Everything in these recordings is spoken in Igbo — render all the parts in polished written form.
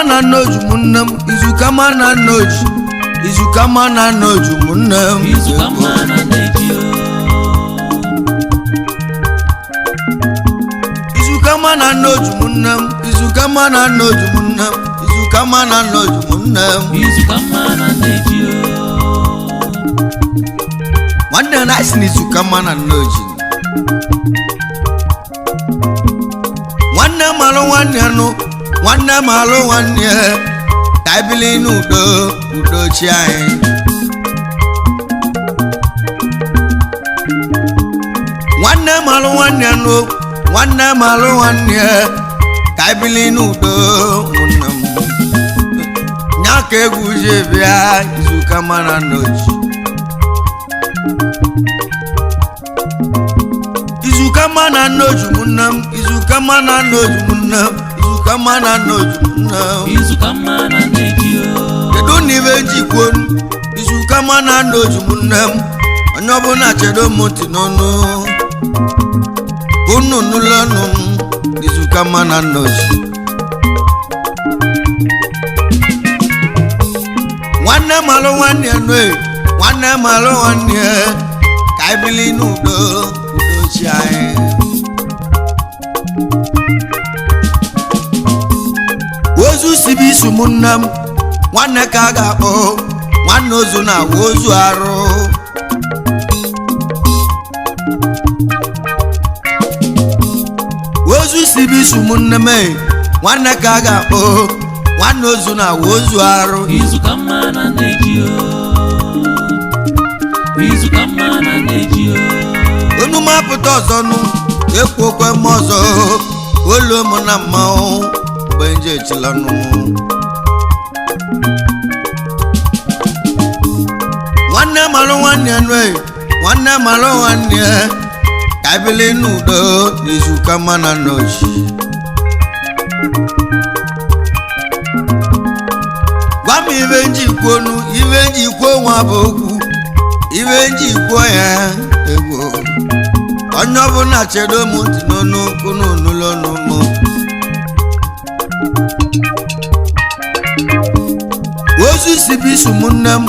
Izukamma na Nneoji munnem Izukamma na Nneoji Izukamma na Nneoji munnem Izukamma na Nneoji Izukamma na Nneoji munnem Izukamma na Nneoji munnem Izukamma na Nneoji munnem Izukamma na Nneoji Nwanne na isi Izukamma na Nneoji Nwanne malụ nwanne nụ Nwanne malụ nwanne ka ibili n'udo udo chi anyị Nwanne malụ nwanne nụ Nwanne malụ nwanne ka ibili n'udo ụmụnne m nya ka egwu ji bịa Izukamma na Nneoji Izukamma na Nneoji ụmụnne m Izukamma na Nneoji ụmụnne m Izukamma na Nneoji ụmụnne m Izukamma na Nneoji kedu n'ibe njikwonu Izukamma na Nneoji ụmụnne m onye ọbụla chedo m ntị n'ọnụ unu nụlụ ọnụ m Izukamma na Nneoji nwanne malụ nwanne nụ nwanne malụ nwanne ka ibili n'udo udo chi anyị ozu sibi isu ụmụnne m nwanne ka a ga-akpọ nwanne ozu na ozu arụ ozu sibi isu ụmụnne m nwanne ka a ga-akpọ nwanne ozu na ozu arụ Izukamma na Nneoji Izukamma na Nneoji onu mapụta ọzọ nụ ekwu okwe m ọzọ olu m na mmanwụ mgbe nje echila nụ nwanne malụ nwanne nụ nwanne malụ nwanne ka ibili n'udo n'Izukamma na Nneoji gwa m ibe njikwonu ibe njikwo nwa bụ okwu ibe njikwo ya egwu onye ọbụla chedo m ntị n'ọnụ unu nụlụ ọnụ m ozu sibi isu ụmụnne m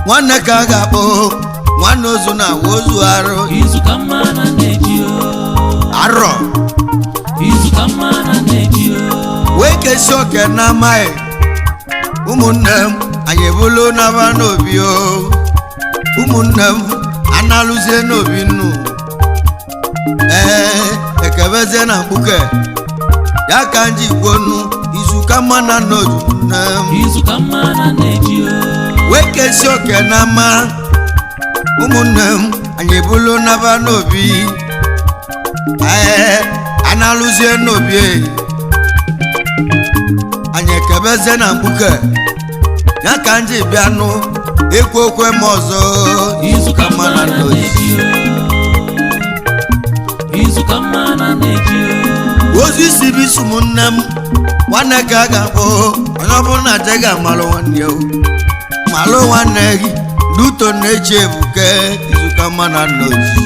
nwanne ka a ga-akpọ nwanne ozu na ozu arụ Izukamma na Nneoji arọ Izukamma na Nneoji wee kesi oke na amaghị ụmụnne m anyị ebulu n'aba n'obi o ụmụnne m analụzie n'obi nnu ekebezie na mkpuke ya ka nji kwonu Izukamma na Nneoji ụmụnne m Izukamma na Nneoji wee kesi oke na ama ụmụnne m anyị ebulu n'aba n'obi analụzie n'obi anyị ekebezie na mkpuke ya ka nji bịanụ ekwe okwe m ọzọ Izukamma na Nneoji Izukamma na Nneoji ozu isi bụ isi ụmụnne m nwanne ka a ga-akpọ onye ọbụla na-aje ga-amalụ nwanne o malụ nwanne gị duto na-eji ebuke Izukamma na Nneoji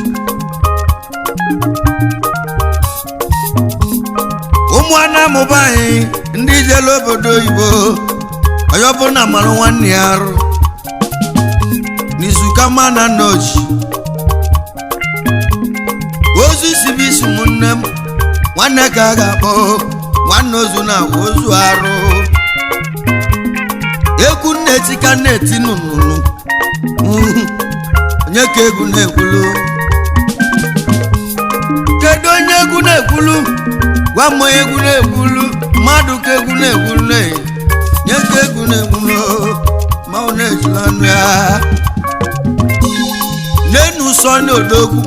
ụmụnne mụba anyị ndị jere obodo oyibo onye ọbụla malụ nwanne ya arụ n'Izukamma na Nneoji ozu isi bụ isi ụmụnne m nwanne ka a ga-akpọ nwanne ozu na ozu arụ egwu nneti ka nneti nụnụnụ onye ka egwu na-ekwulu kedu onye egwu na-ekwulu gwa m onye egwu na-ekwulu mmadụ ka egwu na-ekwulu nye ka egwu na-ekwulu ma ọ na-ejila ọnụ ya n'enu Sọni Odogwu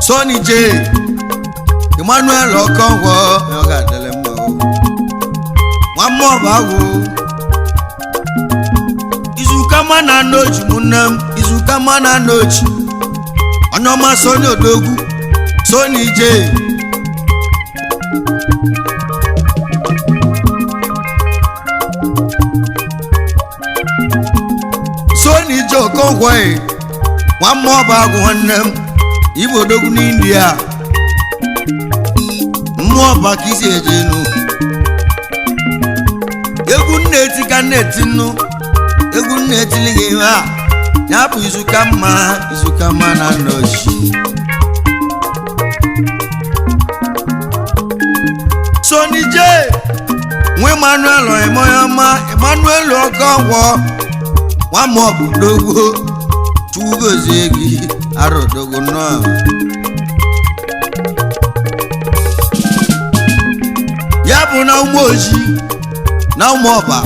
Sọni J Emmanuel Ọkọngwọ ọ ga-adịle mma nwa mmụọ bụ agwụ Izukamma na Nneoji ụmụnne m Izukamma na Nneoji onye ọma Sọni Odogwu Sọni J Sọni J Ọkọngwọ nwa mmụọ bụ agwụ nwanne m Igbo Odogwu n'India mmụọ bụ aka isi eje enu egwu nneti ka nneti nnu egwu nnetili gị ha ya bụ Izukamma na Nneoji Sonny J nwe Emmanuel Emoyoma Emmanuel Okongwo nwamobu dogo tugozie gị arodogo no ya bụ na Umoji na Umoba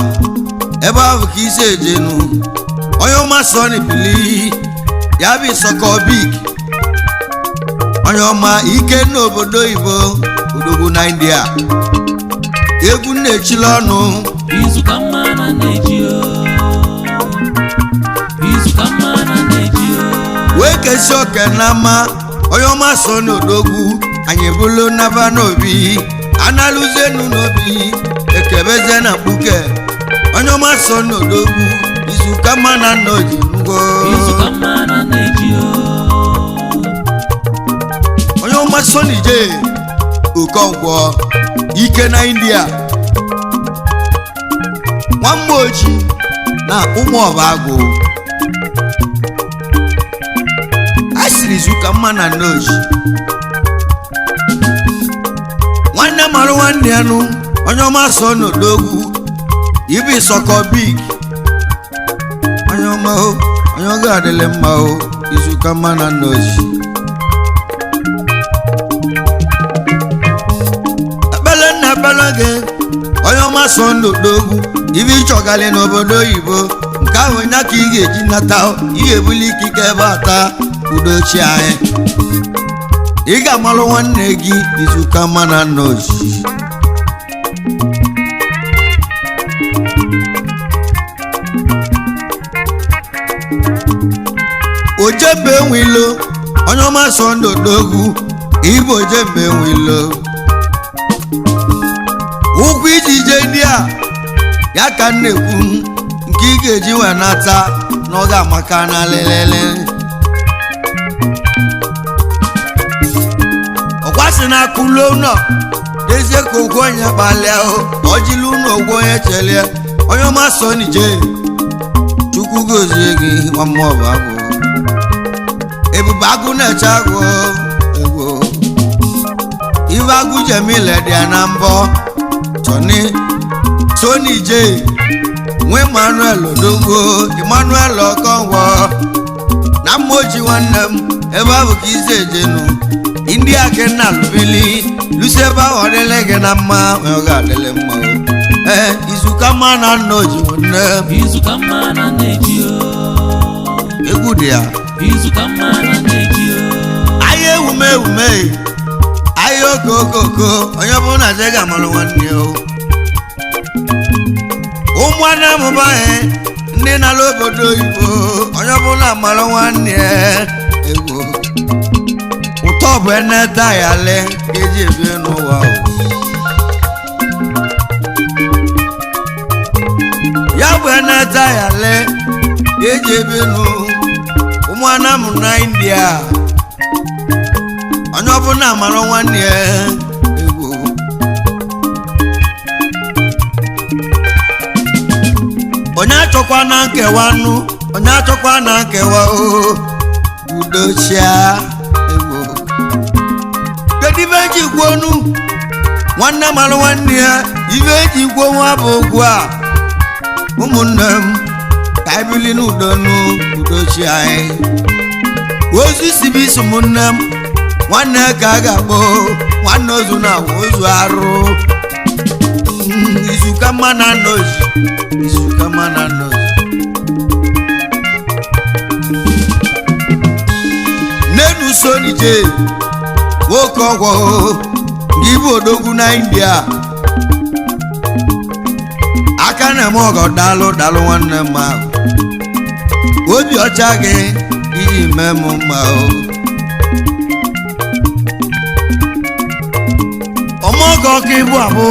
ebe ahụ ka isi ejenu onye ọma Sonny Bili ya bụ Sokobik onye ọma ike n'obodo Igbo odogo na India egwu na-echili ọnụ Izukamma na Nneoji Izukamma na Nneoji wee kesi oke n'ama onye ọma Sonny odogwu anyị bụlụ naba n'obi analụzenu n'obi ekebeze na mkpuke onye ọma Sonny odogwu Izukamma na Nneoji ngo Izukamma na Nneoji onye ọma Sonny J Okongwo ike na India Nneoji na Umuoba agụ asịrị Izukamma na Nneoji nwanne marụ nwanne ya nụ onye ọma Sonny odogwu ibi Sokobik onye ọma onye ọga adịlị mma Izukamma na Nneoji ekpele gị onye ọma Sonny odogwu ibi ịchọgali n'obodo oyibo nke ahụ nya ka ị ga-eji nata ị ga-ebuli ikike ebe ata udochi anyị ị ga-amalụ nwanne gị Izukamma na Nneoji ojembe enwilo onye ọma Sonny odogwu ibe ojembe enwilo ụkwụ iji je ndị a ya ka nnekwu nke ị ga-eji wee nata n'oge amaka na lelele ọkwasị na akụlo ụlọ dezie ka ụgwọ onye kpalịa ojili ụlọ ụgwọ onye chelie onye ọma Sonny J Chukwu gozie gị Umuoba agụ ebube agụ na-eche agụ egwu ibe agụ jemile dị ya na mbọ Sonny J nwe Emmanuel odogwu Emmanuel Okongwo na Mmoji nwanne m ebe ahụ ka isi ejenu India kenna lubili lusi ebe ahụ ọdịle gị na mma ọ ga-adịle mma Izukamma na Nneoji nwanne Izukamma na Nneoji egwu dị ya Izukamma na Nneoji ahịa ewume ahịa okoko onye bụ na je ga-amalụ nwanne ụmụnne mụba ndị na-alụ obodo oyibo onye ọbụla amalụ nwanne egwu ụtọ bụ eneta ya le ka eji ebi n'ụwa ya bụ eneta ya le ka eji ebi ụmụnne m na India onye ọbụla amalụ nwanne egwu onye achọkwa na nkewa nụ onye achọkwa na nkewa udochia egwu kedu ibe eji gwuo nu nwanne malụ nwanne ya ibe eji gwuo nwa bụ ogwu a ụmụnne m ka anyị bili n'udo udochia anyị ozu isi bụ isi ụmụnne m nwanne ka a ga-akpọ nwanne ozu na ozu arụ Izukamma na Nneoji Izukamma na Nneoji nenu Sonny J nwoke ọgwọ gị bụ odogwu na India aka na-eme ọgọ dalụ nwanne m ahụ obi ọcha gị iji mee m mma ọmọgọ ka ịbụ abụ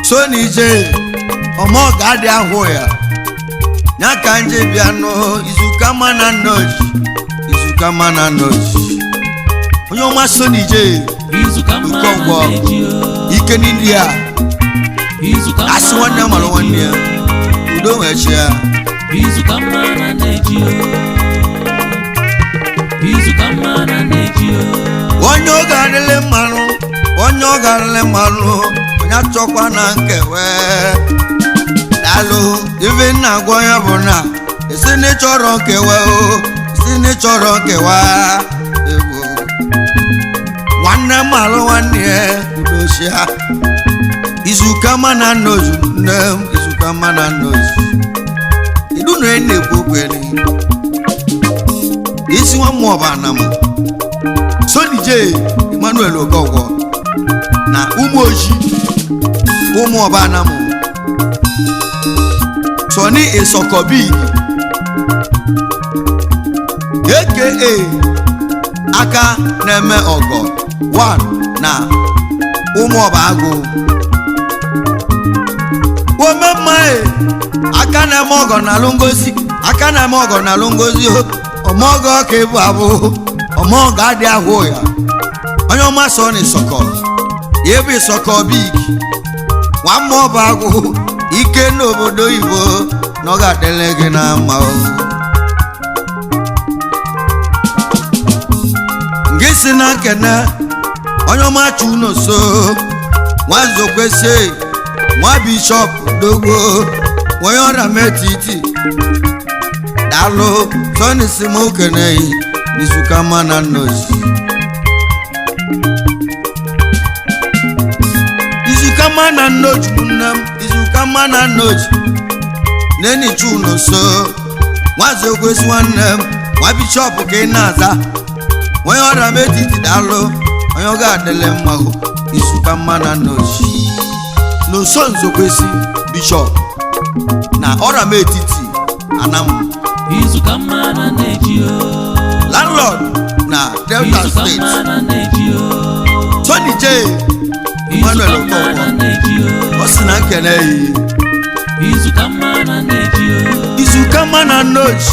Sonny J ọmọgọ adị ahụ ya nya ka nje bịa nụ Izukamma na Nneoji Izukamma na Nneoji onye ọma Sonny J Izukamma na Nneoji ike n'India Izukamma asị nwanne malụ nwanne ya udo wee chịa Izukamma na Nneoji Izukamma na Nneoji onye ọ ga-adịlị mmanụ onye ọ ga-adịlị mmanụ onye achọkwa na nkewe daalụ ife nna agwa ya bụ na isi na ịchọrọ nkewa o isi na ịchọrọ nkewa egbo nwanne malụ nwanne ya udochia Izukamma na Nneoji nne m Izukamma na Nneoji idu na na-ekwu okwere isi nwa mmụọ bụ ana m Soni J Emmanuel Ogogwo na ụmụ oji ụmụ ọba ana m Soni Esokobi aka aka na-eme ọgọ 1 na ụmụ ọba agụ omemmae aka na-eme ọgọ na alụ ngozi aka na-eme ọgọ na alụ ngozi ọmọgọ ka ịbụ abụ ọmọgọ adị ahụ ya onye ọma Soni Isoko ya ebe Isokobi nwa mmụọ ọba agụ ike n'obodo Igbo na ọ ga-adịle gị na mma gị si na nkene onye ọma Chuno so nwanzo kwesị nwa bishọp dogbo onye ọrịa metiti daalụ Soni si m okene Izukamma na Nneoji Izukamma na Nneoji nne m Izukamma na Nneoji neni Chuno so nwanzo kwesị nwanne m nwa bishọp ka ị na-aza onye ọrịa metiti daalụ onye ọ ga-adịle mma Izukamma na Nneoji n'ụsọ nzokwesi bishọp na ọrịa metiti anam Izukamma na Nneoji landlord na Delta State Izukamma na Nneoji Soni J Emmanuel Ogogwo ọ sị na nkene yi Izukamma na Nneoji Izukamma na Nneoji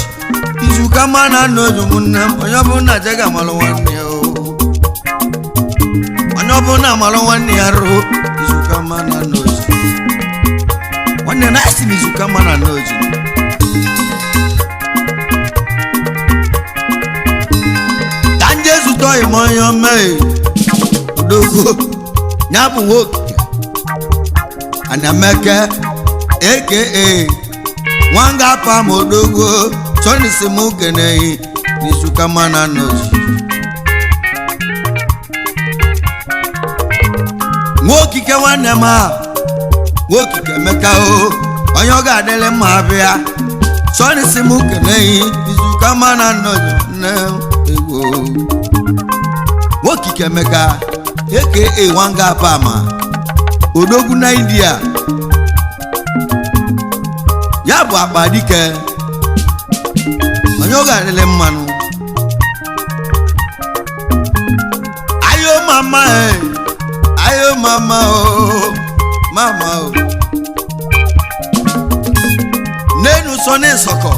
Izukamma na Nneoji ụmụnne m onye ọbụla jega amalụ nwanne ya onye ọbụla amalụ nwanne ya rụ Izukamma na Nneoji nwanne na asị m Izukamma na Nneoji ka nje zụtọ ime onye omee dogo ya bụ nwoke Anyameke aka nwanga pam odogo Soni si m okene Izukamma na Nneoji nwokike nwanne m nwokike Emeka onye ọ ga-adịle mma abịa Soni si m okene Izukamma na Nneoji nne egwu nwokike Emeka aka nwanga pam odogwu na India ya bụ akpa dike onye ọ ga-adịle mmanụ ayo mama ayo mama mama nenu Soni Isoko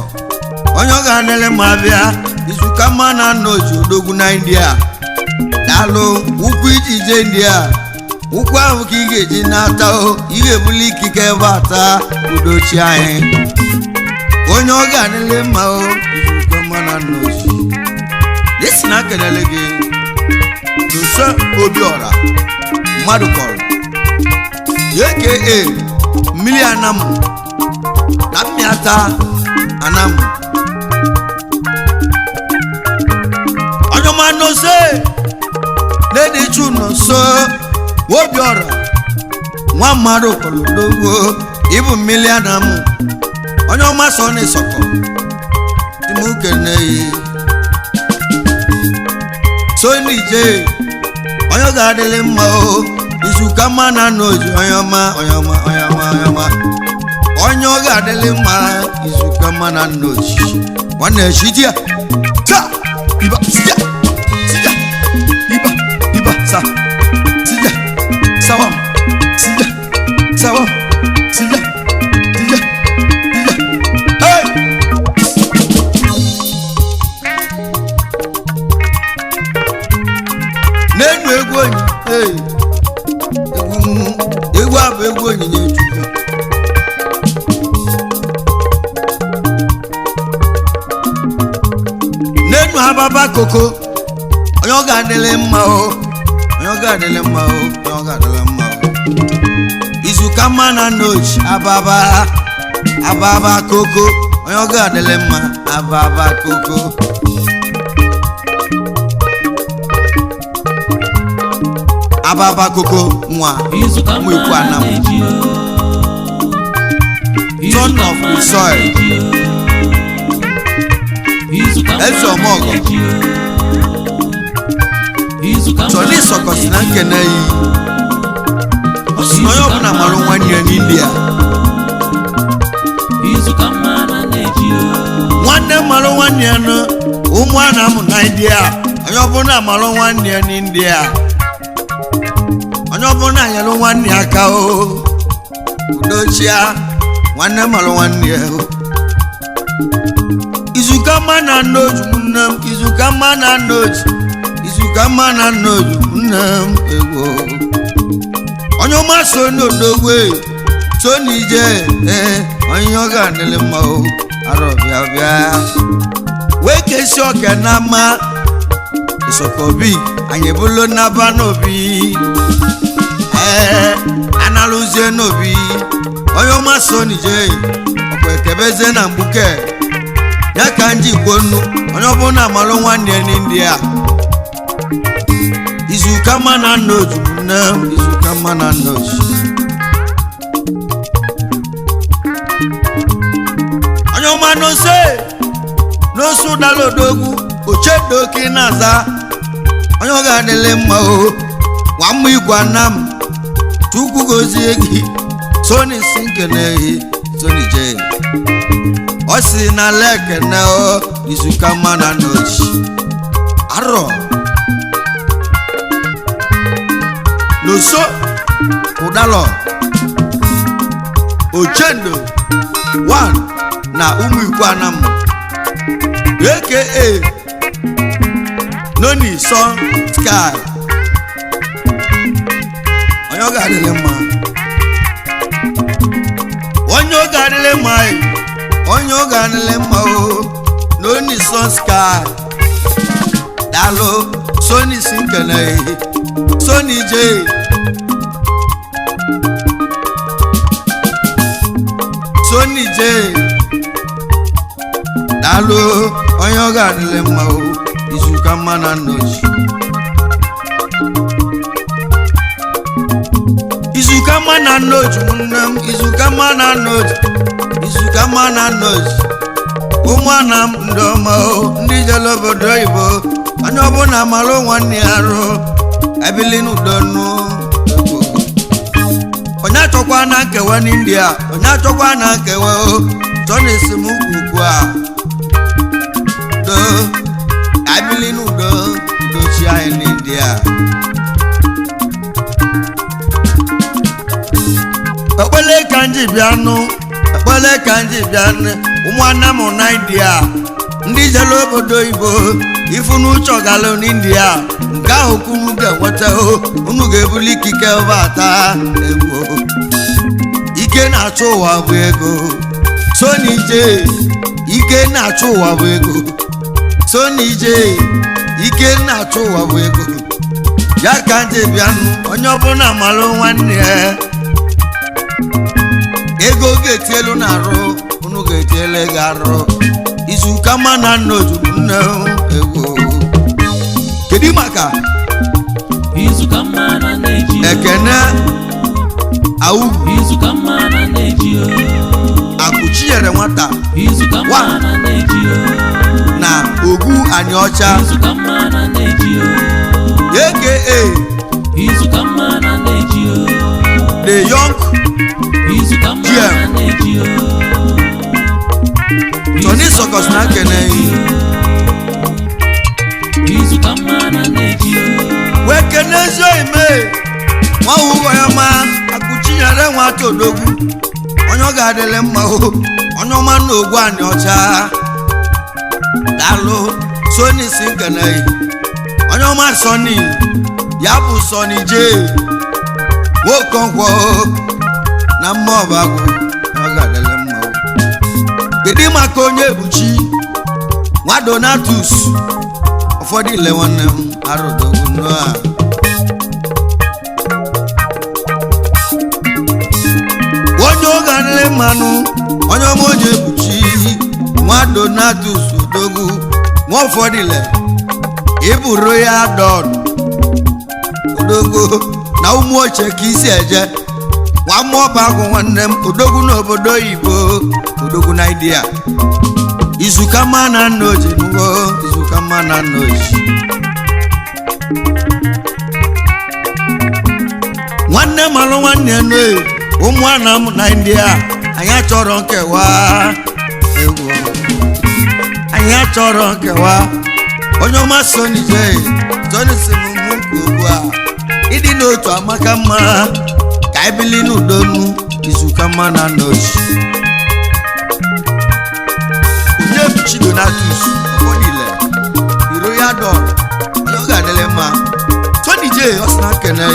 onye ọ ga-adịle mma bịa Izukamma na Nneoji odogwu na India daalụ ukwu ije India ukwu ahụ ka ị ga-eji n'ata ị ga-ebuli ikike ebe ata udochi anyị onye ọ ga-adịle mma Izukamma na Nneoji desi na kelele gị n'ụsọ Obiora mmadụ kọrọ aka mmiri anam na mmịata anam onye ọma n'ose na-ede Chuno so Obiora nwa mmadụ kọrọ n'ogbo ịbụ mmiri anam onye ọma Soni Isoko dị m okene Soni J onye ọ ga-adịle mma Izukamma na Nneoji onye ọma onye ọma onye ọma onye ọma onye ọ ga-adịle mma Izukamma na Nneoji nwanne chidia ta iba sija sija iba sa sija sawam sija sawam sija sija sija hey n'enu egwu onyi hey egwu abụ egwu onyinye ababa koko onye ọ ga-adịlị mma o onye ọ ga-adịlị mma o onye ọ ga-adịlị mma o Izukamma na Nneoji ababa koko onye ọ ga-adịlị mma ababa koko ababa koko nwa Chukwuma son of the soil eze ọmọgọ Tony sọkọsi na nkene yi onye ọbụla mara nwanne ya n'India nwanne mara nwanne ya na ụmụ a na-amụ na India onye ọbụla mara nwanne ya n'India onye ọbụla nyere nwanne ya aka o udochia nwanne mara nwanne ya Izukamma na Nneoji nne m Izukamma na Nneoji Izukamma na Nneoji nne m ewo onye ọma so n'odogwe so n'ije onye ọ ga-adịlị mma o arọ bịa bịa wee kesi ọka na mma isokobi anyị bụlo n'aba n'obi analụzie n'obi onye ọma so n'ije ọkwa ekebeze na mgbuke ya ka nji kwonu onye ọbụla malụ nwanne ya n'India Izukamma na Nneoji nne m Izukamma na Nneoji onye ọma n'osu dala odogwu ochedoki na-aza onye ọ ga-adịlị mma o nwa mma igwe nna m Chukwu gozie gị Sony si nkene Sony J ọ si na lekene o Izukamma na Nneoji arọ n'oso ụdalọ ochendo 1 na ụmụ ikwu anam aka Noni Sun Sky onye ọ ga-adịlị mma onye ọ ga-adịlị mma onye ọ ga-adịlị mma o Noni Sun Sky dalo Sony si nkene Sony J Sony J dalo onye ọ ga-adịlị mma o Izukamma na Nneoji Izukamma na Nneoji nne m Izukamma na Nneoji Izukamma na Nneoji ụmụana m ndị ọma o ndị jere obodo oyibo onye ọbụla mara nwanne ya arụ ebili n'udonu onye achọkwa na nkewa n'India onye achọkwa na nkewa o chọ na esemokwu ugbu a do ebili n'udo udochi anyị n'India ekpele ka nji bịanụ ekpele ka nji bịanụ ụmụnna m na India ndị jere obodo oyibo ifunu chọgalụ n'India nke ahụ kwunu ga-enweta unu ga-ebuli ikike bata egwu ike na-achụ ụwa bụ ego Sony J ike na-achụ ụwa bụ ego Sony J ike na-achụ ụwa bụ ego ya ka nje bịanụ onye ọbụla malụ nwanne ya ego ga-etielu na-arụ unu ga-etiele ego arụ Izukamma na Nneoji nne ewo kedu maka Izukamma na Nneoji ekene au Izukamma na Nneoji akụchinyere nwata Izukamma na Nneoji na ogwu anyị ọcha Izukamma na Nneoji aka Izukamma na Nneoji the young Izukamma na Nneoji Tony sọkọsi na nkene Izukamma na Nneoji wee kenezi ime nwa ụgwọ ya ma akụchinyere nwata odogwu onye ọ ga-adịlị mma o onye ọma na ogwu anyị ọcha dalụ Sony si nkene onye ọma Sony ya bụ Sony J nwokonkwọ na mma ọbagụ ọ ga-adịlị mma o kedu maka onye ebuchi nwa Donatus ụfọdụ ile nwanne m arụdogo n'ụwa onye oge adịrị mmanụ onye ọma oji ebuchi nwa Donatus odogwu nwa ụfọdụ ile ịbụrụ ya dọn odogwu na ụmụ oche ka isi eje nwa mmụọ bụ agwụ nwanne m odogwu n'obodo oyibo odogwu na idea Izukamma na Nneoji nugo Izukamma na Nneoji nwanne malụ nwanne nne ụmụ ana m na India anyị achọrọ nkewa egwu anyị achọrọ nkewa onye ọma Sony J Sony si m mụ nke ugbu a ịdị n'otu amaka mma ka anyị bili n'udo nu Izukamma na Nneoji Nneoji Donatus ọfọdụile iro ya dọn onye ọ ga-adịle mma Sony J ọ sị na nkene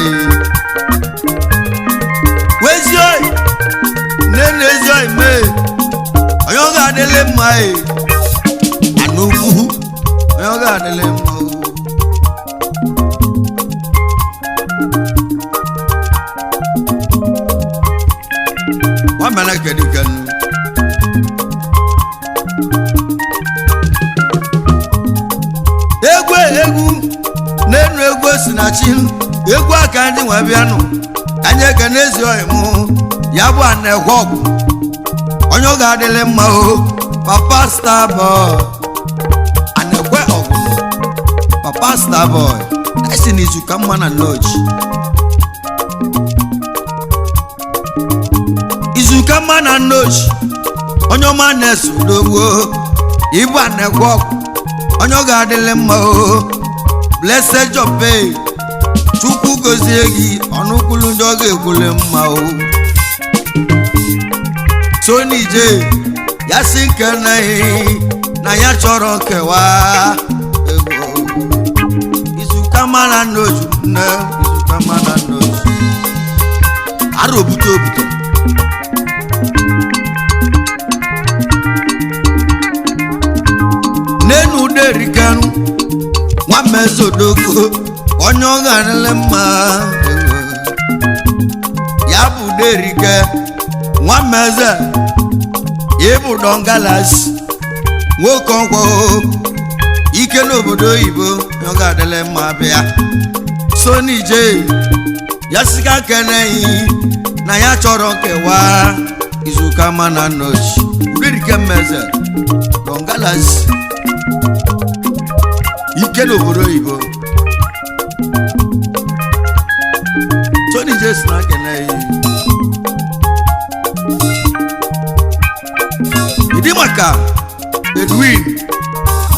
wezioi nene ezioi mee onye ọ ga-adịle mma anukwu onye ọ ga-adịle mma wamana kedikanu egwu n'enu egwu si na chi egwu aka ndị nwe bịanụ anyị ekene ezi oyi mụ ya bụ ana-ekwe ọgwụ onye ọ ga-adịle mma papa Starboy ana-ekwe ọgwụ papa Starboy esi na Izukamma na Nneoji Izukamma na Nneoji onye ọma na-eso odogwu ịbụ ana-ekwe ọgwụ onye ọ ga-adịle mma blessed job Chukwu gozie gị ọnụkwulu ndị ọ ga-ekwule mma Sony J ya si nke na ya chọrọ nkewa Izukamma na Nneoji nne Izukamma na Nneoji arụ obuto n'enu uderikanu nwa mezodoko onye ọ ga-adịle mma ya bụ uderike nwa meze ịbụ dongalas nwoke ọgwọ ike n'obodo oyibo onye ọ ga-adịle mma bịa Sony J ya sika keneghị na ya chọrọ nkewa Izukamma na Nneoji uderike meze dongalas ike n'obodo oyibo Sony J si na keneghị ịdị maka Edwin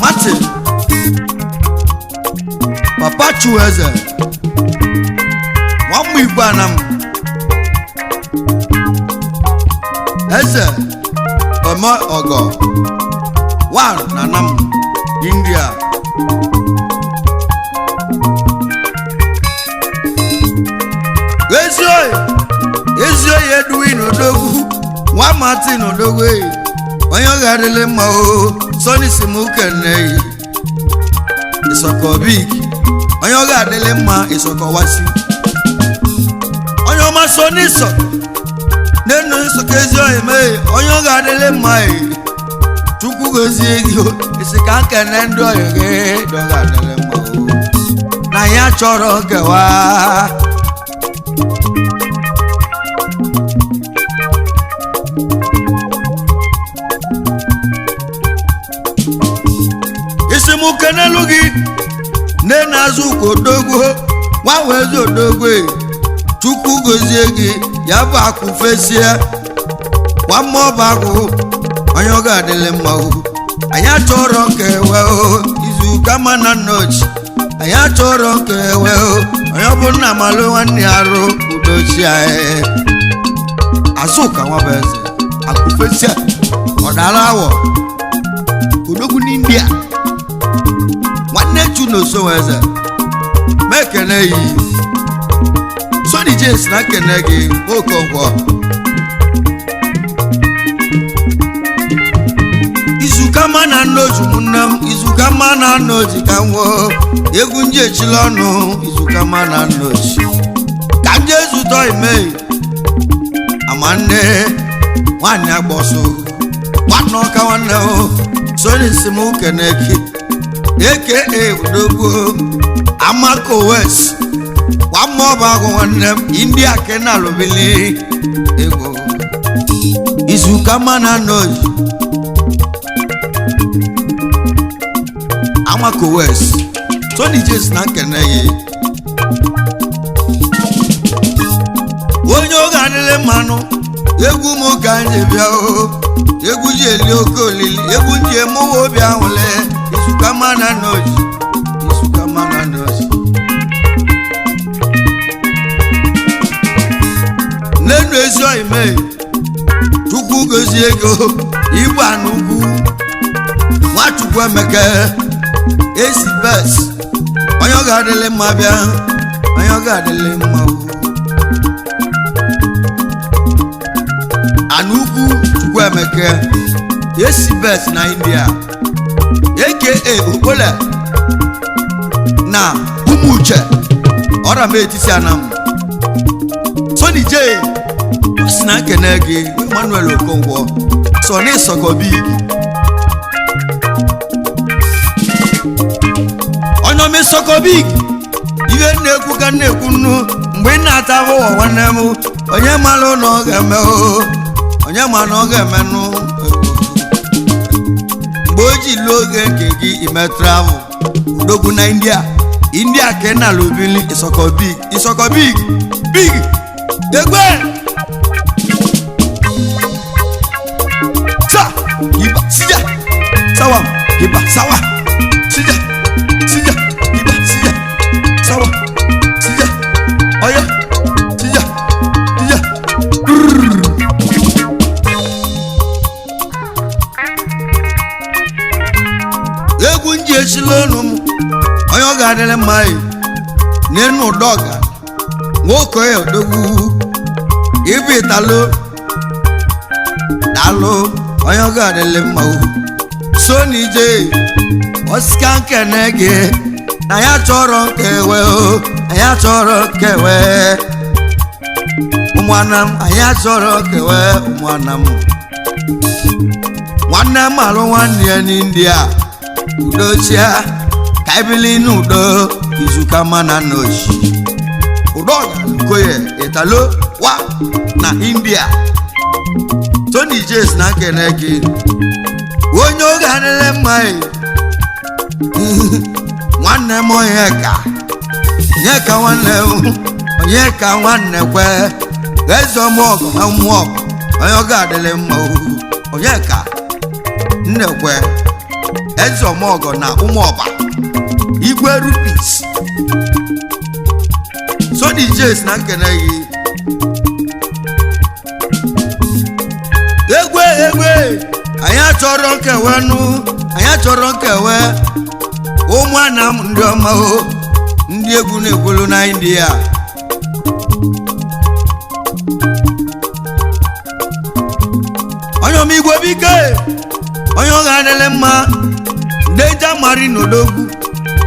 Martin papa Chueze nwamụ igbo anam eze ome ọgọ wan na nam India ezioyi Edwin odogwu nwa Martin odogwu onye ọ ga-adịle mma Sony si m keneghị Isoko big onye ọ ga-adịle mma Isoko wasi onye ọma Sony so n'enu Isoko ezioyi mee onye ọ ga-adịle mma Chukwu gozie gị isi ka nkene ndị oyi gị ndị ọ ga-adịle mma na ya chọrọ nkewa isi m kenelu gị na-azụ ụka odogwu nwa wezi odogwu Chukwu gozie gị ya bụ akụ fesie nwa mmụọ bụ akụ onye ọ ga-adịle mma anyị achọrọ nkewa Izukamma na Nneoji anyị achọrọ nkewa onye ọ bụ nna malụ nwanne arụ udochi anyị azụka nwa bụ eze akụ fesie ọdara awọ odogwu n'India nwanne Chunoso eze mekene yi Sony J si na kene gị okonkwo Izukamma na na Nneoji ụmụnne m Izukamma na Nneoji ka m nwụọ egwu ndị echila ọnụ Izukamma na Nneoji ka ndị ezutọ ime amanne nwanyị agbọsọ nwanne ọka nwanne soni simu keneki aka udogwu Amako West wamọba agụ nwanne m India kena lobili ego Izukamma na Nneoji Amako West Tony Jes na keneye onye oge adịle mmanụ egwu m ka nje bịa egwu ji eli oke olili egwu ji emewe obi ahụle Izukamma na Nneoji Izukamma na Nneoji n'enu ezi oime Chukwu gozie ego igwe anugwu Nwachukwu Emeka esi bes onye ọ ga-adịle mma bịa onye ọ ga-adịle mma anugwu Chukwu Emeka esi bes na India aka Okpole na Umuche ọra m etisi anam Sony J osina kene gị Emmanuel Okonkwo Sony Sokobi onye ome Sokobi ihe na-ekwu ka na-ekwu nnu mgbe ị na-ata ahụhụ nwanne m onye mara na ọ ga-eme onye ma na ọ ga-emenụ mgbe o ji lụọ oge nke gị ime travel udogwu na India ka na lobili Sokobi big egbe sa iba sija sawa iba sawa sija iba sija sawa sija oya sija egwu nji echilonu m onye ọ ga-adịle mma n'enu ụdọga nwoke ya odogwu ibu italo dalo onye ọ ga-adịle mma Sony J osika nkene gị na ya chọrọ nkewe ya chọrọ nkewe ụmụnna m anyị chọrọ nkewe ụmụnna m nwanne m alụ nwanne ya n'India udochia ka ibili n'udo Izukamma na Nneoji udoga koye italo wa na India Tony Jes na kene gị onye oge adịle mma nwanne m onye ka nwanne kwe eze ọmụọgụ na mmụọgụ onye oge adịle mma onye ka nnekwe eze ọmụọgụ na ụmụọba igwe rupis Sony Jes na nkene gị egwe anyị chọrọ nkewe ụmụnna m ndị ọma ndị egwu na-ekwulu na India onye omigwe bike onye ọ ga-adịle mma Danger Marine odogwu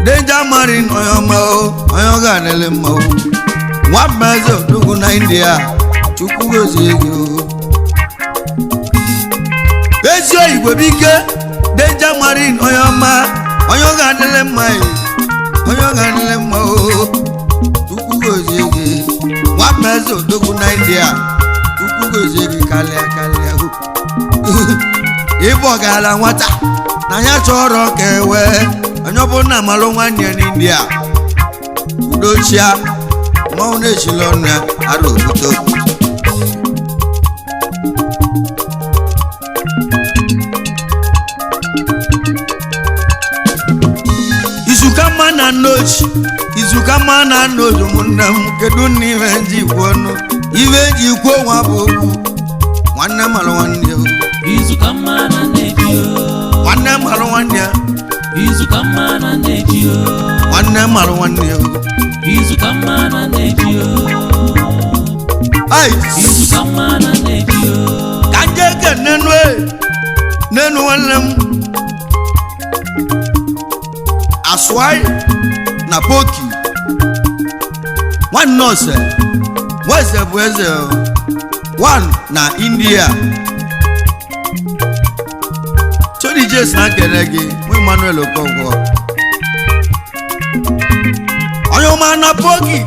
Danger Marine onye ọma onye ọ ga-adịle mma nwa mmeze odogwu na India Chukwu gozie gị ezi oyibo bike Danger Marine onye ọma onye ọ ga-adịle mma onye ọ ga-adịle mma Chukwu gozie gị nwa mmeze odogwu na India Chukwu gozie gị kalịa ịbụ ọgala nwata na ya chọrọ ka ewe onye ọbụla malụ nwanne ya n'India udochia mmanwụ na-echila ọnụ ya ara obuto Izukamma na Nneoji ụmụnne m kedu nna iwe nji ikwu ọnụ iwe nji ikwu nwa bụ okwu nwanne malụ nwanne ya Izukamma na Nneoji nwanne malụ nwanne ya Izukamma na Nneoji nwanne malụ nwanne ya Izukamma na Nneoji Izukamma na Nneoji ka nje ke nenu nwanne m aswai na poki one nose weze bụ eze one na India Tony Jes na kene gị nwe Emmanuel Okonkwo onye ọma na poki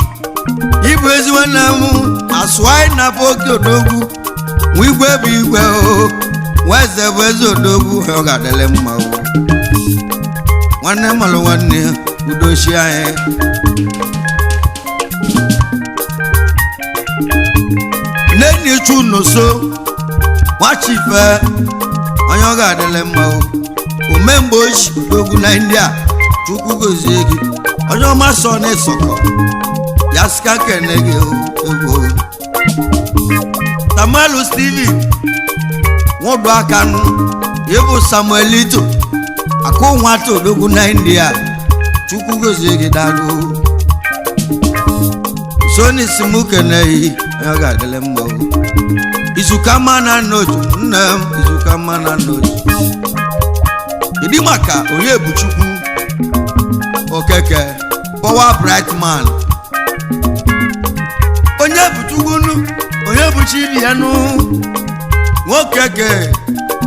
ibu ezi nwanne m aswai na poki odogwu nwe igwe bụ igwe o weze bụ eze odogwu ọ ga-adịle mma o nwanne malụ nwanne udochi anyị neni chu noso nwachife onye ọ ga-adịle mma o omemgbe ochi odogwu na India chukwu gozie gị onye ọma sọ na ịsọkọ ya sika kene gị egwu Samuel Steven nwodu aka nụ ịbụ Samuelito akụ nwata odogwu na India chukwu gozie gị dalụ Soni simuke neyi onye ga-adịle mma o Izukamma na Nneoji nne m Izukamma na Nneoji ịdị maka onye bụ Chukwu Okeke power bright man onye bụ Chukwunu onye bụ Chibianu Okeke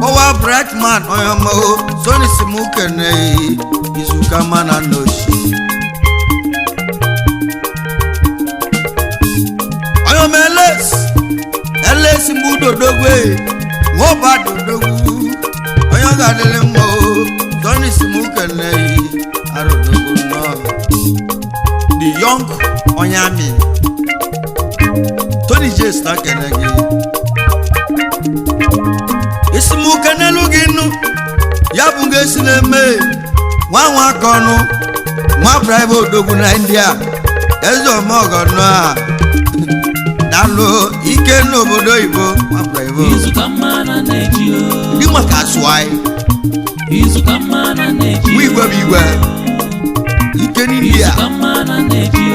power bright man onye ma o Soni simuke neyi Izukamma na Nneoji Eles mbudo dogwe ngoba dogwu onye ga-adịle mma o Tony simuke neyi arodogo no the young Unyami Tony Jes na kene gị isimuke n'elu gị nụ ya bụ ngesi na-eme nwa kọnụ nwa braibe odogwu na India eze ọmọgọnụ a dalo ike n'obodo Igbo Izukamma na Nneoji dị maka aswai Izukamma na Nneoji igwe bụ igwe ike n'India Izukamma na Nneoji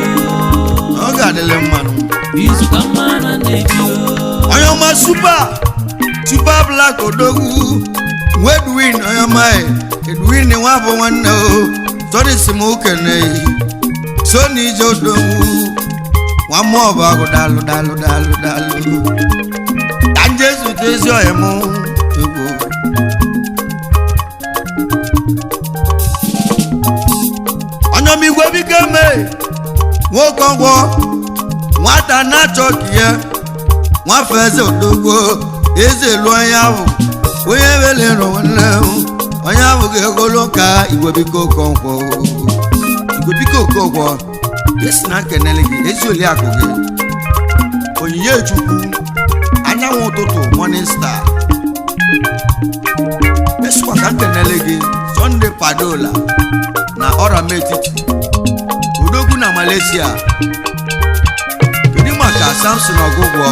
ọ ga-adịle mmanụ Izukamma na Nneoji onye ọma super black odogwu Edwin onye ọma Edwin nwa bụ nwanne o Tony simuke neyi Soni ije odogwu nwa mmụọ bụ agụ dalụ ka Jesu tezi ọhịa m egwu onye omigwe biko mee nwoke ọgwọ nwata na-achọ ka ya nwafe eze odogwu eze elu onye ahụ onye welere nwanne onye ahụ ga-egolo ka Igwe biko Okonkwo Igwe biko Okonkwo esi na kenele gị ezi oliakụ gị onyinye Chukwu anyanwụ ụtụtụ morning star esikwa ka kenele gị Sunday Padola na Ọrama Etiti odogwu na Malaysia kedu maka Samson Ọgụgwọ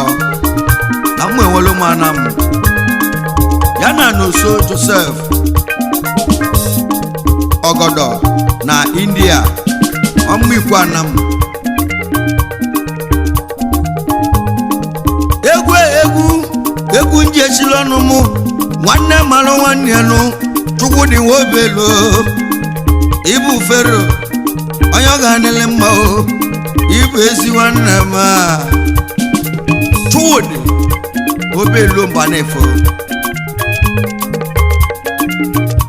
na mmụ enwelu m anam ya na Noso Joseph Ogodo na India ọmụ ikwu anam egwu nji echila ọnụ mụ nwanne mara nwanne ya nụ Chukwu dị nwobelo ibu Fero onye ọ ga-anele mma o ibu ezi nwanne m Chukwu dị obelo mba na-efo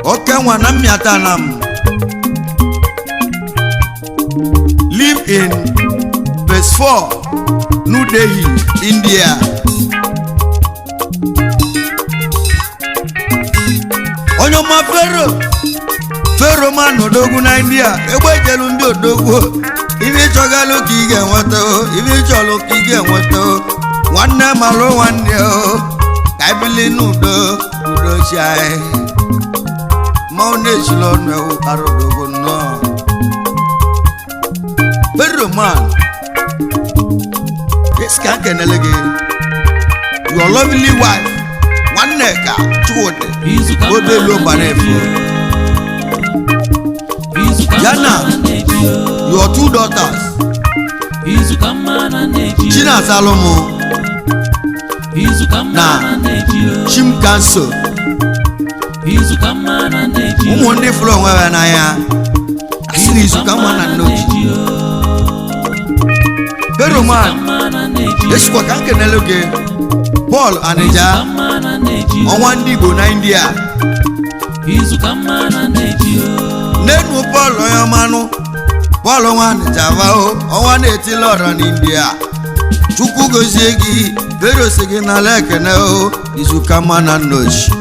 oke nwa na mmịata na m live in verse 4 New Delhi, India. Onye ọma Fero man odogwu na India egbe jelu ndị odogwu ibe chọgalụ ka ị ga-enweta ibe chọlụ ka ị ga-enweta nwanne malụ nwanne ka ibili n'udo chi anyị ma ọ na-echila ọnụ arodogo nnọọ Fero man yes ka kenele gị your lovely wife nwanne ka Chukwudi obelu Mbanefu Jana your two daughters China Salomo na Chim Kanso ụmụ ndị fụrụ onwe ha n'anya King Izukamma na Nneoji Beroman Eshikwa ka nkenele oge Paul Anija ọnwa ndị Igbo na India Izukamma na Nneoji Nenu Paul Oyamanu Paul nwa Anija vao ọnwa na-etile ọra n'India Chukwu gozie gị Bero gị na lekene o Izukamma na Nneoji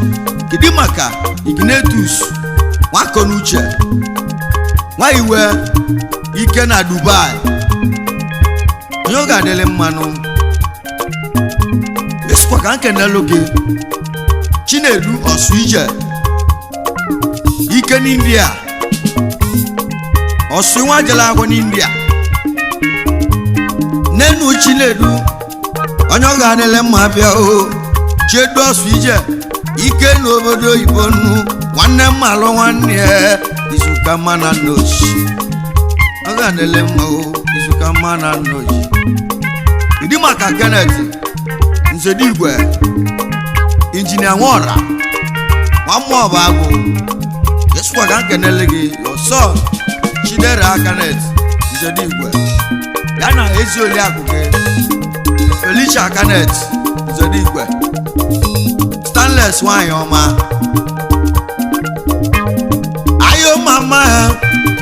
Kidi maka Ignatius Nwakonuche nwa iwe ike na Dubai onye ga-adịlị mmanụ esikwa ka nkenelu gị Chinedu Osuije ike n'India Osu nwa jela agwọ n'India Nenu Chinedu onye ga-adịlị mma bịa o Chiedu Osuije ike n'obodo oyibo nnu nwanne mmalụ nwanne ya Izukamma na Nneoji ọ ga-adịlị mma o Izukamma na Nneoji Idi maka Kenneth Nzedigwe Injinia Nwora Nwamma Ọbagụ Yesikwa ka nkenele gị ọsọ Chidera Kenneth Nzedigwe ya na Ezioliakụ gị Felicia Kenneth Nzedigwe Stanless nwanyị ọma ayo mama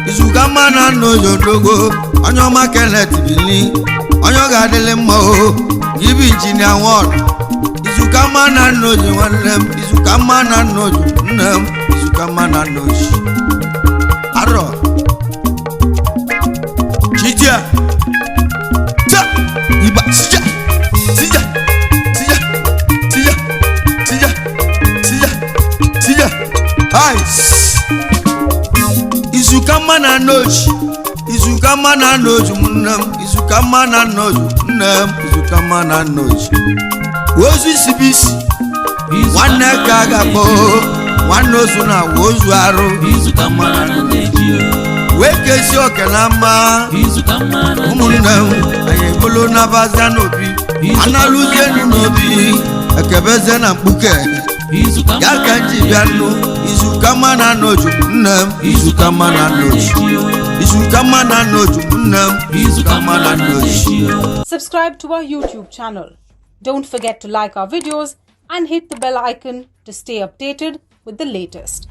Izukamma na Nneoji odogo onye ọma Kenneth Bili onye ọ ga-adịlị mma o Gibi Injinia Nwora Izukamma na Nneoji nwanne m Izukamma na Nneoji nne m Izukamma na Nneoji arọ Chidia ta iba sija sija sija sija sija sija sija ice Izukamma na Nneoji Izukamma na Nneoji nne m Izukamma na Nneoji nne m Izukamma na Nneoji ozu isi bisi nwanne ka ga-akpọ nwanne ozu na ozu arụ Izukamma na Nneoji wee kesi oke na mma ụmụnne m anyị ebolo n'abazia n'obi analụzie n'obi ekebeze na mkpuke ya ka nji bịa nụ Izukamma na Nneoji nne m Izukamma na Nneoji Izukamma na Nneoji nne m Izukamma na Nneoji. Subscribe to our YouTube channel. Don't forget to like our videos and hit the bell icon to stay updated with the latest.